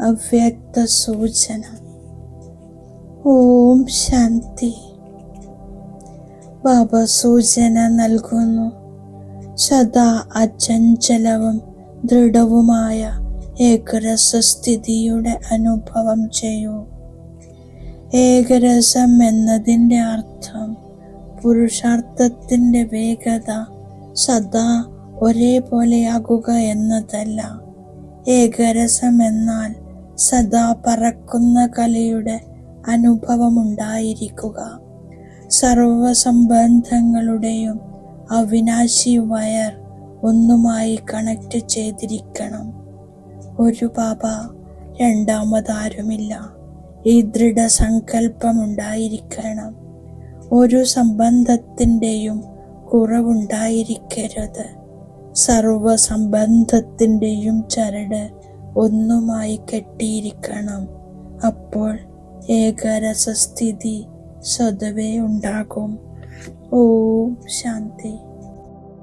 അവ്യക്ത സൂചന. ഓം ശാന്തി. ബാബ സൂചന നൽകുന്നു. സദാ അചഞ്ചലവും ദൃഢവുമായ ഏകരസസ്ഥിതിയുടെ അനുഭവം ചെയ്യൂ. ഏകരസം എന്നതിൻ്റെ അർത്ഥം പുരുഷാർത്ഥത്തിൻ്റെ വേഗത സദാ ഒരേപോലെയാകുക എന്നതല്ല. ഏകരസം എന്നാൽ സദാ പറക്കുന്ന കലയുടെ അനുഭവമുണ്ടായിരിക്കുക. സർവസംബന്ധങ്ങളുടെയും അവിനാശി വയർ ഒന്നുമായി കണക്ട് ചെയ്തിരിക്കണം. ഒരു ബാബ, രണ്ടാമതാരുമില്ല. ഈ ദൃഢസങ്കല്പമുണ്ടായിരിക്കണം. ഒരു സംബന്ധത്തിൻ്റെയും കുറവുണ്ടായിരിക്കരുത്. സർവസംബന്ധത്തിൻ്റെയും ചരട് ഒന്നുമായി കെട്ടിയിരിക്കണം. അപ്പോൾ ഏകരസസ്ഥിതി സ്വതവേ ഉണ്ടാകും. ഓം ശാന്തി.